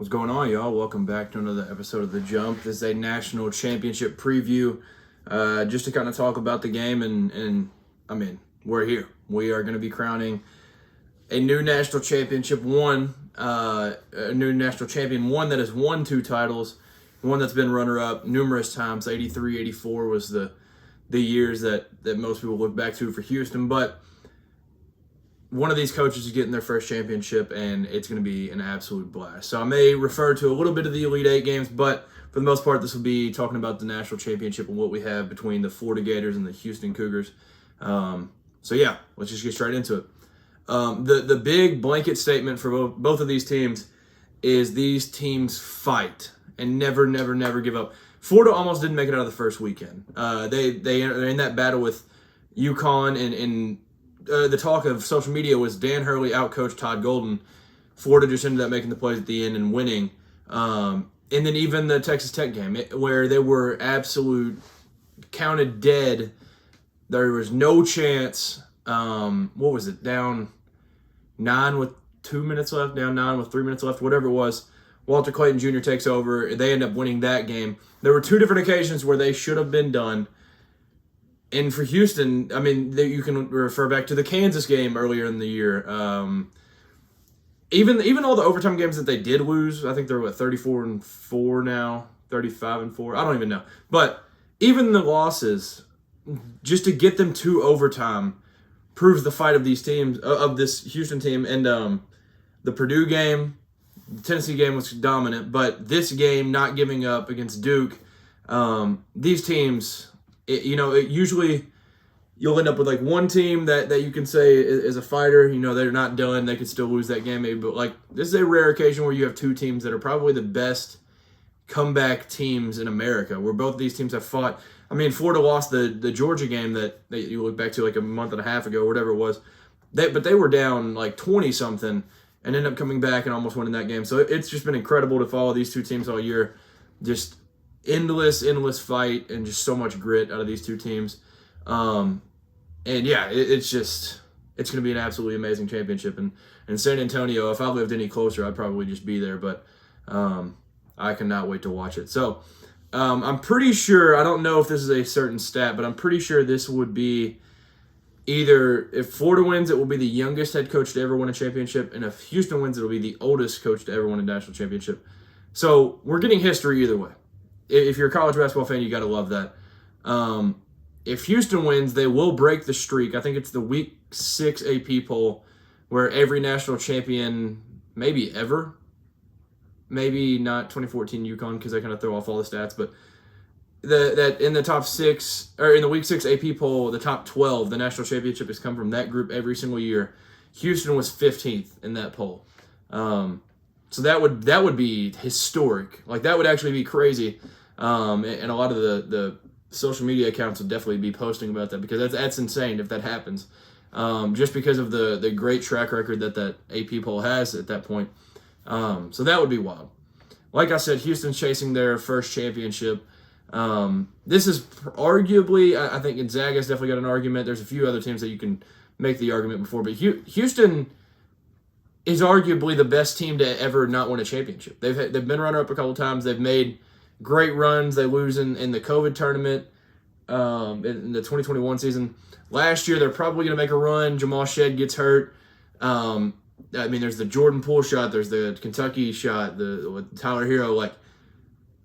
What's going on, y'all? Welcome back to another episode of The Jump. This is a national championship preview, just to kind of talk about the game, and I mean, we're here. We are going to be crowning a new national championship, a new national champion, one that has won 2 titles, one that's been runner-up numerous times. 83, 84 was the years that most people look back to for Houston, but one of these coaches is getting their first championship, and it's going to be an absolute blast. So I may refer to a little bit of the Elite Eight games, but for the most part, this will be talking about the national championship and what we have between the Florida Gators and the Houston Cougars. So yeah, let's just get straight into it. The big blanket statement for both of these teams is these teams fight and never give up. Florida almost didn't make it out of the first weekend. They're in that battle with UConn, and the talk of social media was Dan Hurley outcoached Todd Golden. Florida just ended up making the plays at the end and winning. And then even the Texas Tech game, where they were absolute counted dead. There was no chance. What was it? Down 9 with 2 minutes left, down 9 with 3 minutes left, whatever it was. Walter Clayton Jr. takes over. They end up winning that game. There were 2 different occasions where they should have been done. And for Houston, I mean, you can refer back to the Kansas game earlier in the year. Even all the overtime games that they did lose, I think they're 34-4 now, 35-4. I don't even know. But even the losses, just to get them to overtime, proves the fight of these teams, of this Houston team. And the Purdue game, the Tennessee game was dominant, but this game, not giving up against Duke, these teams, usually you'll end up with like one team that you can say is a fighter. They're not done. They could still lose that game maybe. But like, this is a rare occasion where you have 2 teams that are probably the best comeback teams in America, where both of these teams have fought. I mean, Florida lost the Georgia game that you look back to like a month and a half ago, whatever it was. But they were down like 20-something and ended up coming back and almost winning that game. So it's just been incredible to follow these 2 teams all year. Just endless fight and just so much grit out of these 2 teams. And yeah, it's going to be an absolutely amazing championship. And San Antonio, if I lived any closer, I'd probably just be there. But I cannot wait to watch it. So I'm pretty sure, I don't know if this is a certain stat, but I'm pretty sure this would be either, if Florida wins, it will be the youngest head coach to ever win a championship. And if Houston wins, it will be the oldest coach to ever win a national championship. So we're getting history either way. If you're a college basketball fan, you got to love that. If Houston wins, they will break the streak. I think it's the week 6 AP poll where every national champion, maybe ever, maybe not 2014 UConn because they kind of throw off all the stats, but that in the top 6, or in the week 6 AP poll, the top 12, the national championship has come from that group every single year. Houston was 15th in that poll. So that would be historic. Like, that would actually be crazy. And a lot of the social media accounts would definitely be posting about that, because that's insane if that happens. Just because of the great track record that AP poll has at that point. So that would be wild. Like I said, Houston's chasing their first championship. This is arguably, I think Gonzaga's definitely got an argument. There's a few other teams that you can make the argument before, but Houston is arguably the best team to ever not win a championship. They've been runner-up a couple times. They've made great runs. They lose in the COVID tournament in the 2021 season. Last year, they're probably going to make a run. Jamal Shead gets hurt. I mean, there's the Jordan Poole shot. There's the Kentucky shot, with Tyler Hero. Like,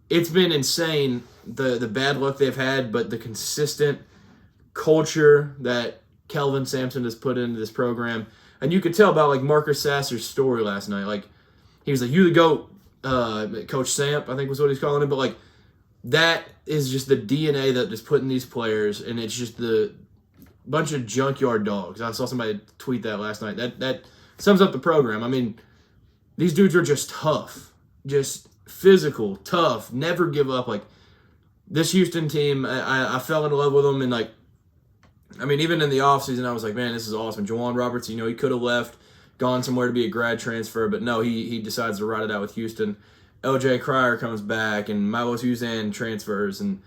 it's been insane, the bad luck they've had, but the consistent culture that Kelvin Sampson has put into this program. And you could tell by, like, Marcus Sasser's story last night. Like, he was like, "You the GOAT." Coach Samp, I think was what he's calling it, but like, that is just the DNA that is put in these players, and it's just the bunch of junkyard dogs. I saw somebody tweet that last night. That sums up the program. I mean, these dudes are just tough, just physical, tough, never give up. Like, this Houston team, I fell in love with them, and like, I mean, even in the offseason, I was like, man, this is awesome. Juwan Roberts, he could have left, gone somewhere to be a grad transfer, but no, he decides to ride it out with Houston. LJ Cryer comes back, and Milo Suzanne transfers, and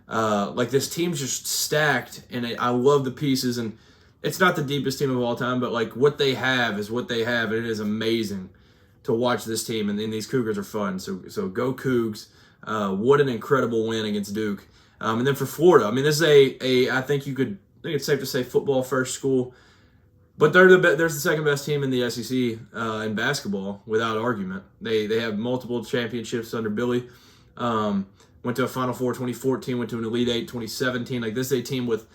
like, this team's just stacked, and I love the pieces, and it's not the deepest team of all time, but like, what they have is what they have, and it is amazing. to watch this team, and these Cougars are fun. So go Cougs. What an incredible win against Duke. And then for Florida, I mean, this is I think it's safe to say football first school, but they're the second best team in the SEC in basketball without argument. They have multiple championships under Billy. Went to a Final Four 2014, went to an Elite Eight 2017. Like, this is a team with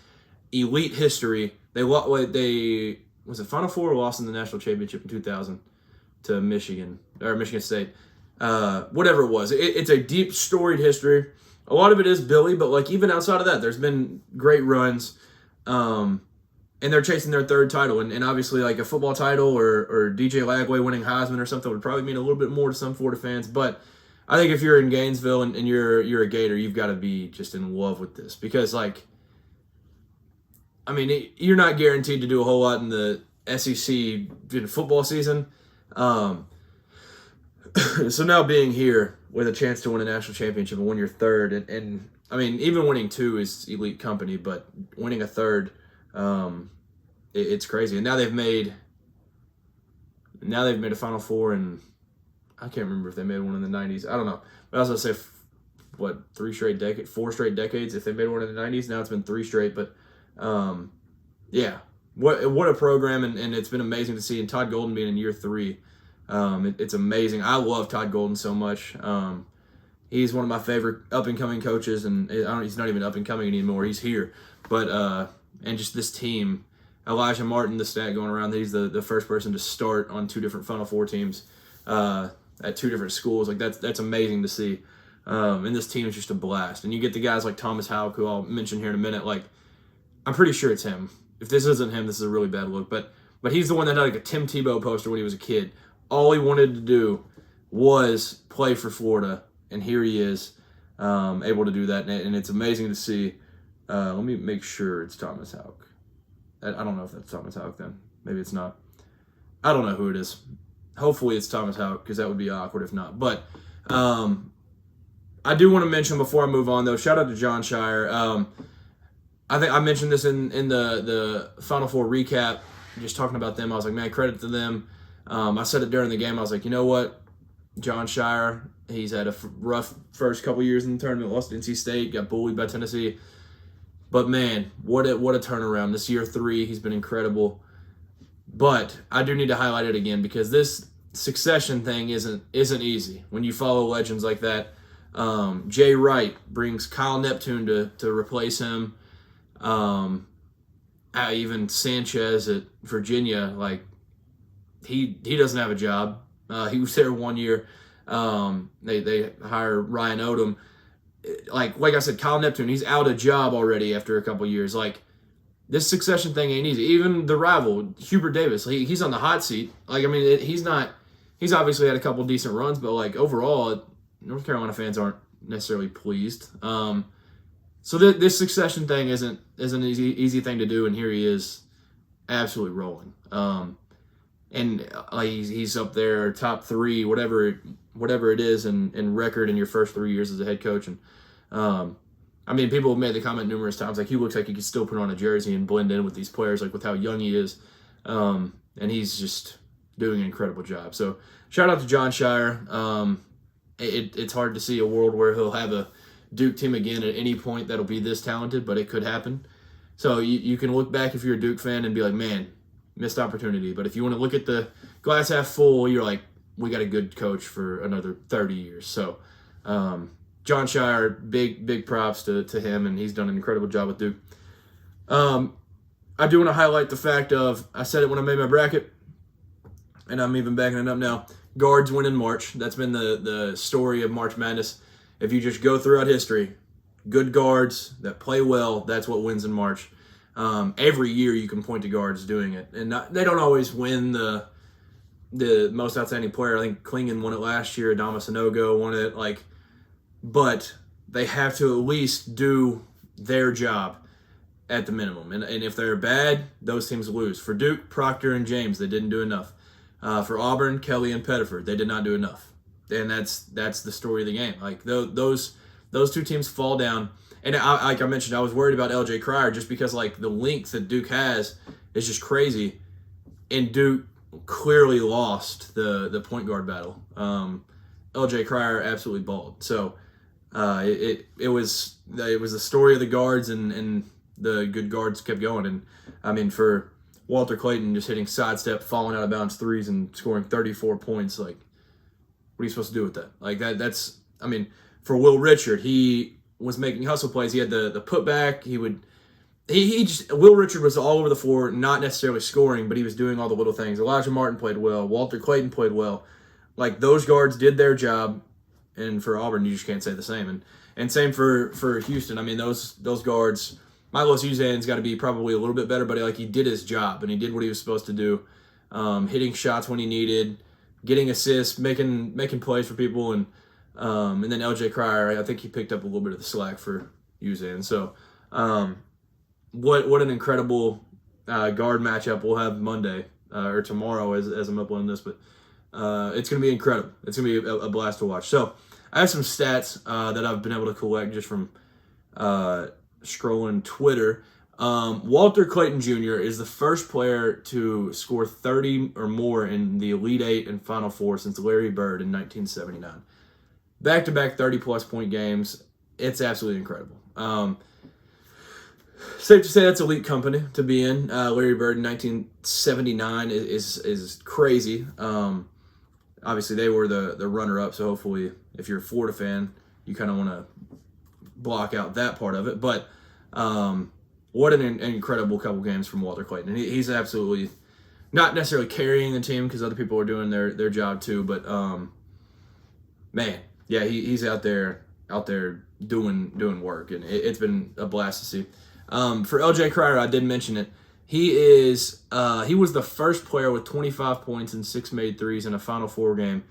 elite history. They was it Final Four or lost in the national championship in 2000 to Michigan State. Whatever it was. It's a deep, storied history. A lot of it is Billy, but like even outside of that, there's been great runs. And they're chasing their third title. And obviously like a football title or DJ Lagway winning Heisman or something would probably mean a little bit more to some Florida fans. But I think if you're in Gainesville and you're a Gator, you've got to be just in love with this. Because like, I mean, you're not guaranteed to do a whole lot in the SEC in football season. So now being here with a chance to win a national championship and win your third, and I mean, even winning 2 is elite company, but winning a third, it's crazy. And now they've made a Final Four, and I can't remember if they made one in the 90s. I don't know. But I was going to say, 4 straight decades if they made one in the 90s. Now it's been 3 straight, but yeah, what a program, and it's been amazing to see. And Todd Golden being in year 3, it's amazing. I love Todd Golden so much. He's one of my favorite up-and-coming coaches, and he's not even up-and-coming anymore. He's here. But and just this team, Elijah Martin, the stat going around, he's the first person to start on 2 different Final Four teams at 2 different schools. Like that's amazing to see. And this team is just a blast. And you get the guys like Thomas Houck, who I'll mention here in a minute. Like, I'm pretty sure it's him. If this isn't him, this is a really bad look. But he's the one that had like a Tim Tebow poster when he was a kid. All he wanted to do was play for Florida, and here he is, able to do that. And it's amazing to see. Let me make sure it's Thomas Houck. I don't know if that's Thomas Houck then. Maybe it's not. I don't know who it is. Hopefully it's Thomas Houck, because that would be awkward if not. But I do want to mention before I move on, though, shout out to John Shire. I think I mentioned this in the Final Four recap, just talking about them. I was like, man, credit to them. I said it during the game. I was like, you know what? John Shire, he's had a rough first couple years in the tournament, lost to NC State, got bullied by Tennessee. But, man, what a turnaround. This year 3, he's been incredible. But I do need to highlight it again, because this succession thing isn't easy when you follow legends like that. Jay Wright brings Kyle Neptune to replace him. Even Sanchez at Virginia, like, he doesn't have a job. He was there 1 year. They hire Ryan Odom. Like I said, Kyle Neptune, he's out of job already after a couple years. Like, this succession thing ain't easy. Even the rival, Hubert Davis, he's on the hot seat. Like, I mean, he's obviously had a couple decent runs, but like overall, North Carolina fans aren't necessarily pleased. So this succession thing isn't an easy thing to do, and here he is, absolutely rolling. And he's up there, top 3, whatever it is, in record in your first 3 years as a head coach. And I mean, people have made the comment numerous times, like, he looks like he could still put on a jersey and blend in with these players, like with how young he is. And he's just doing an incredible job. So shout out to John Shire. It's hard to see a world where he'll have a Duke team again at any point that'll be this talented, but it could happen. So you can look back if you're a Duke fan and be like, man, missed opportunity. But if you want to look at the glass half full, you're like, we got a good coach for another 30 years. So John Shire, big props to him, and he's done an incredible job with Duke. I do want to highlight the fact of, I said it when I made my bracket, and I'm even backing it up now, guards win in March. That's been the story of March Madness. If you just go throughout history, good guards that play well, that's what wins in March. Every year you can point to guards doing it. And they don't always win the most outstanding player. I think Klingon won it last year. Adama Sanogo won it. But they have to at least do their job at the minimum. And if they're bad, those teams lose. For Duke, Proctor and James, they didn't do enough. For Auburn, Kelly and Pettiford, they did not do enough. And that's the story of the game. Like, those 2 teams fall down. And like I mentioned, I was worried about LJ Cryer just because, like, the length that Duke has is just crazy. And Duke clearly lost the point guard battle. LJ Cryer absolutely balled. So it was the story of the guards, and the good guards kept going. And I mean, for Walter Clayton just hitting sidestep, falling out of bounds threes, and scoring 34 points, like, what are you supposed to do with that? Like that's I mean, for Will Richard, he was making hustle plays. He had the putback. Will Richard was all over the floor, not necessarily scoring, but he was doing all the little things. Elijah Martin played well. Walter Clayton played well. Like, those guards did their job, and for Auburn, you just can't say the same. And same for Houston. I mean, those guards, Michael Suzanne's got to be probably a little bit better, but like, he did his job, and he did what he was supposed to do, hitting shots when he needed, getting assists, making plays for people, and then LJ Cryer, I think he picked up a little bit of the slack for Suzanne. So, what an incredible guard matchup we'll have Monday or tomorrow as I'm uploading this, but it's going to be incredible. It's going to be a blast to watch. So I have some stats that I've been able to collect just from scrolling Twitter. Walter Clayton Jr. is the first player to score 30 or more in the Elite Eight and Final Four since Larry Bird in 1979. Back-to-back 30-plus point games. It's absolutely incredible. Safe to say that's elite company to be in. Larry Bird in 1979 is crazy. Obviously, they were the runner-up, so hopefully, if you're a Florida fan, you kind of want to block out that part of it. But what an incredible couple games from Walter Clayton. And he's absolutely not necessarily carrying the team because other people are doing their job too. But, man, yeah, he's out there doing work, and it's been a blast to see. For LJ Cryer, I did mention it. He was the first player with 25 points and 6 made threes in a Final Four game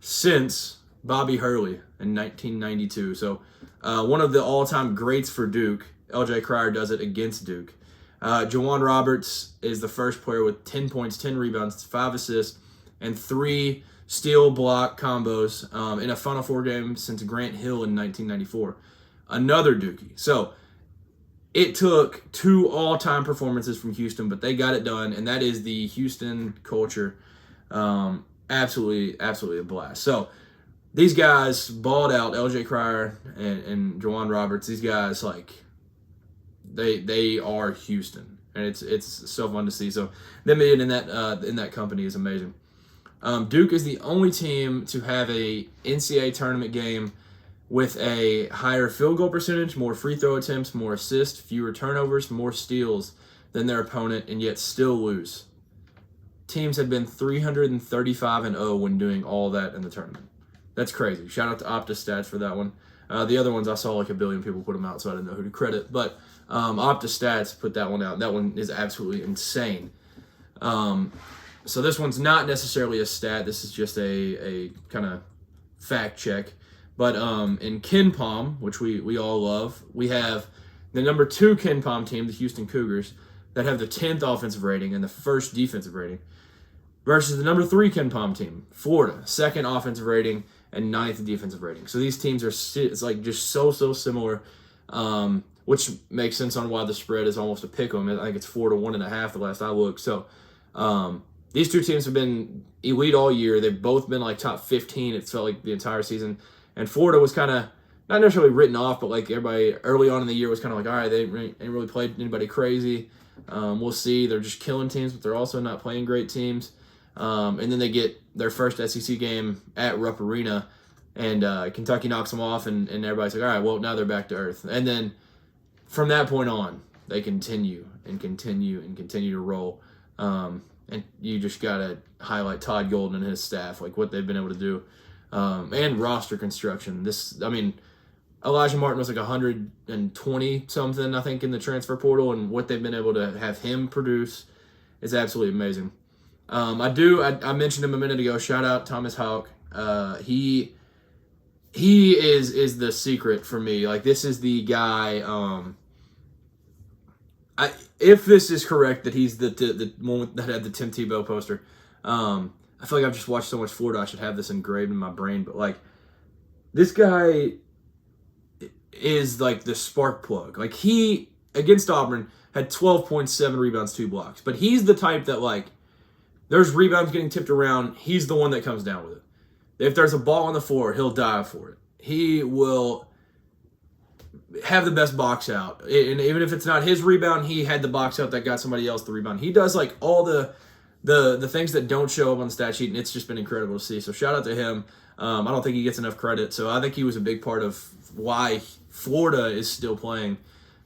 since Bobby Hurley in 1992. So one of the all-time greats for Duke. LJ Cryer does it against Duke. Juwan Roberts is the first player with 10 points, 10 rebounds, 5 assists, and 3 steal block combos in a Final Four game since Grant Hill in 1994. Another Dookie. So it took 2 all-time performances from Houston, but they got it done, and that is the Houston culture. Absolutely a blast. So these guys balled out, LJ Cryer and Juwan Roberts. These guys, like, they are Houston, and it's so fun to see. So them being in that company is amazing. Duke is the only team to have a NCAA tournament game with a higher field goal percentage, more free throw attempts, more assists, fewer turnovers, more steals than their opponent, and yet still lose. Teams have been 335-0 when doing all that in the tournament. That's crazy. Shout out to OptaStats for that one. The other ones, I saw like a billion people put them out, so I didn't know who to credit. But OptaStats put that one out. That one is absolutely insane. So this one's not necessarily a stat. This is just a kind of fact check. But in KenPom, which we all love, we have the number 2 KenPom team, the Houston Cougars, that have the 10th offensive rating and the 1st defensive rating, versus the number 3 KenPom team, Florida, 2nd offensive rating and 9th defensive rating. So these teams it's like just so similar, which makes sense on why the spread is almost a pick 'em. I think it's 4 to 1.5 the last I looked. So these two teams have been elite all year. They've both been like top 15. It felt like the entire season. And Florida was kind of not necessarily written off, but like everybody early on in the year was kind of like, all right, they ain't really played anybody crazy. We'll see. They're just killing teams, but they're also not playing great teams. And then they get their first SEC game at Rupp Arena, and Kentucky knocks them off, and everybody's like, all right, well, now they're back to earth. And then from that point on, they continue to roll. And you just got to highlight Todd Golden and his staff, like what they've been able to do. And roster construction. Elijah Martin was like 120 something, I think, in the transfer portal, and what they've been able to have him produce is absolutely amazing. I mentioned him a minute ago. Shout out Thomas Houck. He is the secret for me. Like, this is the guy. If this is correct that he's the one that had the Tim Tebow poster. I feel like I've just watched so much Florida, I should have this engraved in my brain. But, like, this guy is, like, the spark plug. Like, he, against Auburn, had 12 points, 7 rebounds, 2 blocks. But he's the type that, like, there's rebounds getting tipped around, he's the one that comes down with it. If there's a ball on the floor, he'll dive for it. He will have the best box out. And even if it's not his rebound, he had the box out that got somebody else the rebound. He does like all the things that don't show up on the stat sheet, and it's just been incredible to see. So shout out to him. I don't think he gets enough credit. So I think he was a big part of why Florida is still playing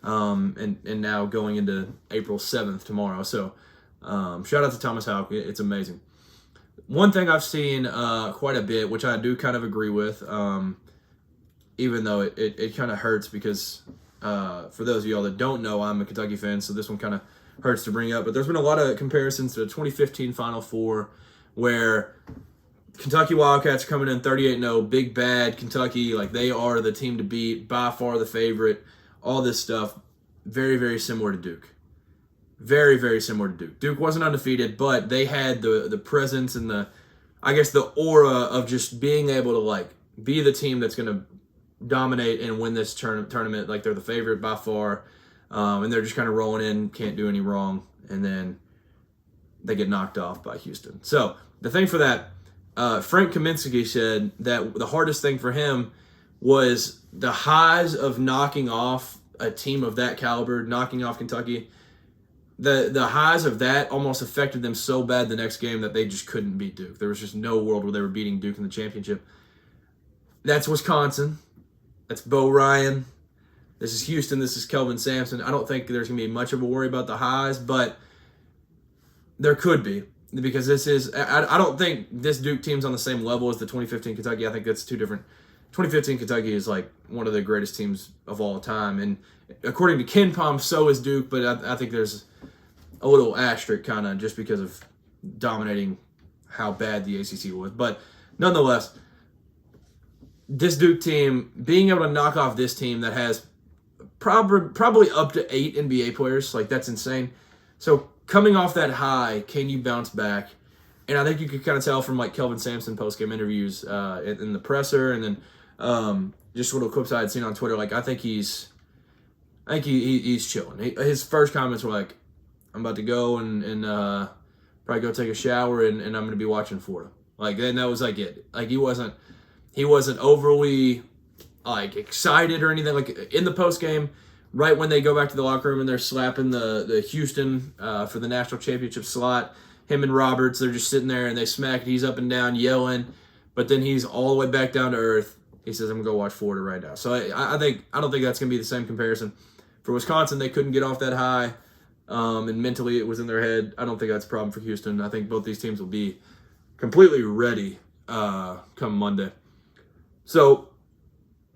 and now going into April 7th tomorrow. So shout out to Thomas Houck. It's amazing. One thing I've seen quite a bit, which I do kind of agree with, even though it kind of hurts because for those of y'all that don't know, I'm a Kentucky fan, so this one kind of hurts to bring up. But there's been a lot of comparisons to the 2015 Final Four where Kentucky Wildcats are coming in 38-0, big bad Kentucky, like they are the team to beat, by far the favorite, all this stuff. Very, very similar to Duke. Very, very similar to Duke. Duke wasn't undefeated, but they had the presence and the aura of just being able to like be the team that's going to dominate and win this tournament. Like they're the favorite by far, and they're just kind of rolling in, can't do any wrong, and then they get knocked off by Houston. So the thing for that, Frank Kaminsky said that the hardest thing for him was the highs of knocking off a team of that caliber, knocking off Kentucky. The highs of that almost affected them so bad the next game that they just couldn't beat Duke. There was just no world where they were beating Duke in the championship. That's Wisconsin. That's Bo Ryan. This is Houston. This is Kelvin Sampson. I don't think there's going to be much of a worry about the highs, but there could be because this is – I don't think this Duke team's on the same level as the 2015 Kentucky. I think that's two different – 2015 Kentucky is like one of the greatest teams of all time. And according to Ken Pom, so is Duke, but I think there's a little asterisk kind of just because of dominating how bad the ACC was. But nonetheless, this Duke team, being able to knock off this team that has probably up to 8 NBA players, like that's insane. So coming off that high, can you bounce back? And I think you could kind of tell from like Kelvin Sampson post-game interviews in the presser, and then just little clips I had seen on Twitter. Like I think he's chilling. His first comments were like, "I'm about to go and probably go take a shower, and I'm going to be watching Florida." Like, and that was like it. Like he wasn't overly like excited or anything. Like in the post game, right when they go back to the locker room and they're slapping the Houston for the national championship slot. Him and Roberts, they're just sitting there and they smack it. He's up and down yelling, but then he's all the way back down to earth. He says, "I'm gonna go watch Florida right now." So I don't think that's gonna be the same comparison. For Wisconsin, they couldn't get off that high, and mentally it was in their head. I don't think that's a problem for Houston. I think both these teams will be completely ready come Monday. So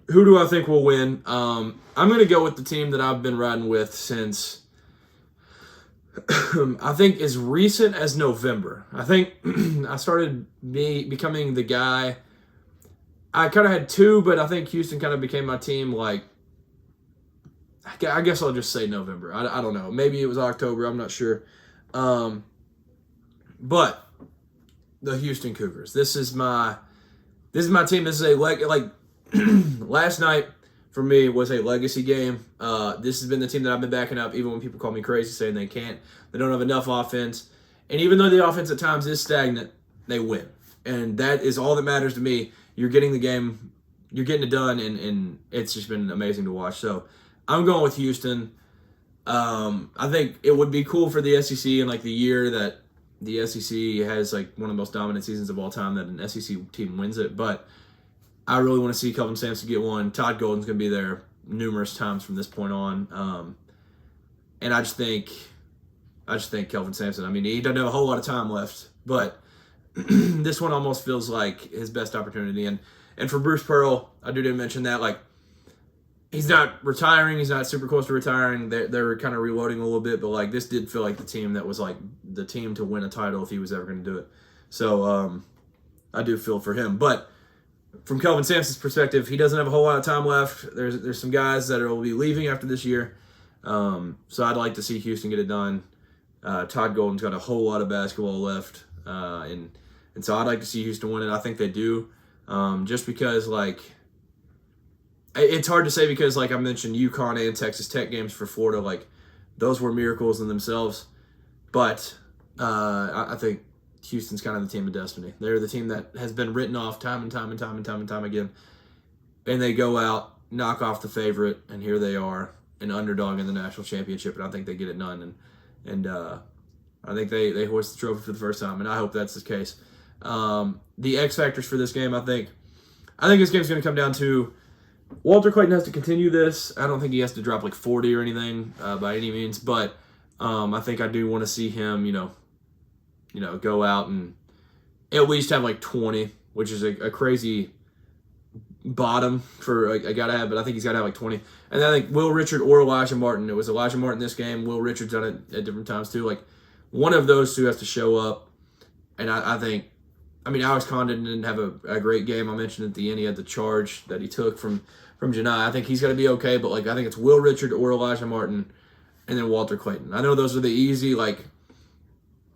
who do I think will win? I'm gonna go with the team that I've been riding with since. I think as recent as November. I think I started becoming the guy. I kind of had two, but I think Houston kind of became my team. Like, I guess I'll just say November. I don't know. Maybe it was October. I'm not sure. But the Houston Cougars. This is my team. This is a last night. For me, was a legacy game. This has been the team that I've been backing up, even when people call me crazy saying they can't. They don't have enough offense. And even though the offense at times is stagnant, they win. And that is all that matters to me. You're getting the game, you're getting it done, and it's just been amazing to watch. So I'm going with Houston. I think it would be cool for the SEC in like the year that the SEC has like one of the most dominant seasons of all time that an SEC team wins it. But I really want to see Kelvin Sampson get one. Todd Golden's going to be there numerous times from this point on. And I just think Kelvin Sampson, I mean, he doesn't have a whole lot of time left, but this one almost feels like his best opportunity. And for Bruce Pearl, I didn't mention that, like, he's not retiring. He's not super close to retiring. They're kind of reloading a little bit, but, like, this did feel like the team that was, like, the team to win a title if he was ever going to do it. So I do feel for him. But from Kelvin Sampson's perspective, he doesn't have a whole lot of time left. There's some guys that will be leaving after this year. So I'd like to see Houston get it done. Todd Golden's got a whole lot of basketball left. And so I'd like to see Houston win it. I think they do. Just because, like, it's hard to say because, like I mentioned, UConn and Texas Tech games for Florida, like, those were miracles in themselves. But I think Houston's kind of the team of destiny. They're the team that has been written off time and time and time and time and time again. And they go out, knock off the favorite, and here they are, an underdog in the national championship, and I think they get it done. And I think they hoist the trophy for the first time, and I hope that's the case. The X factors for this game, I think this game's going to come down to Walter Clayton has to continue this. I don't think he has to drop like 40 or anything by any means, but I think I do want to see him, go out and at least have like 20, which is a crazy bottom for a guy to have, but I think he's got to have like 20. And then I think Will Richard or Elijah Martin. It was Elijah Martin this game. Will Richard's done it at different times too. Like one of those two has to show up. And I think, Alex Condon didn't have a great game. I mentioned at the end he had the charge that he took from Janai. I think he's got to be okay, but like I think it's Will Richard or Elijah Martin, and then Walter Clayton. I know those are the easy like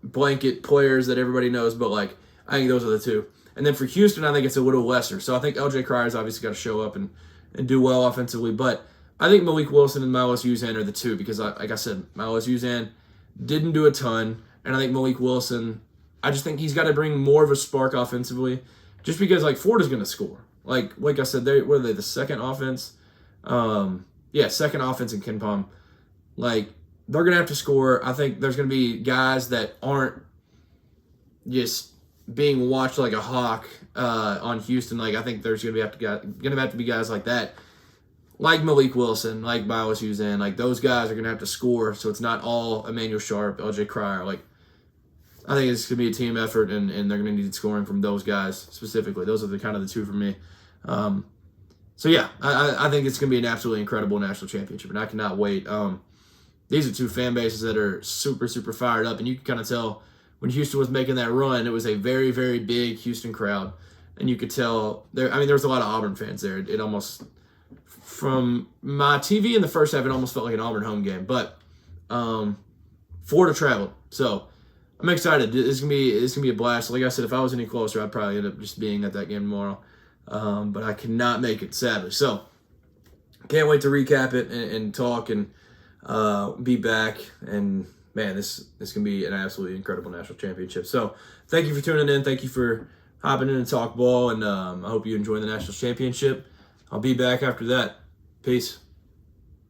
blanket players that everybody knows, but like I think those are the two. And then for Houston, I think it's a little lesser. So I think LJ Cryer's obviously got to show up and do well offensively. But I think Malik Wilson and Milos Uzan are the two because, like I said, Milos Uzan didn't do a ton. And I think Malik Wilson, I just think he's got to bring more of a spark offensively just because, like, Florida's going to score. Like I said, what are they, the second offense? Second offense in KenPom. Like, they're going to have to score. I think there's going to be guys that aren't just being watched like a hawk on Houston. Like I think there's gonna have to be guys like that, like Malik Wilson, like Milos Uzan. Like those guys are gonna have to score, so it's not all Emmanuel Sharp, LJ Cryer. Like I think it's gonna be a team effort, and they're gonna need scoring from those guys specifically. Those are the kind of the two for me. I think it's gonna be an absolutely incredible national championship, and I cannot wait. These are two fan bases that are super super fired up, and you can kind of tell. When Houston was making that run, it was a very, very big Houston crowd. And you could tell, there was a lot of Auburn fans there. It almost, from my TV in the first half, it almost felt like an Auburn home game. But Florida traveled. So I'm excited. It's gonna be a blast. Like I said, if I was any closer, I'd probably end up just being at that game tomorrow. But I cannot make it, sadly. So can't wait to recap it and talk and be back. And man, this can be an absolutely incredible national championship. So thank you for tuning in. Thank you for hopping in and talk ball. And I hope you enjoy the national championship. I'll be back after that. Peace.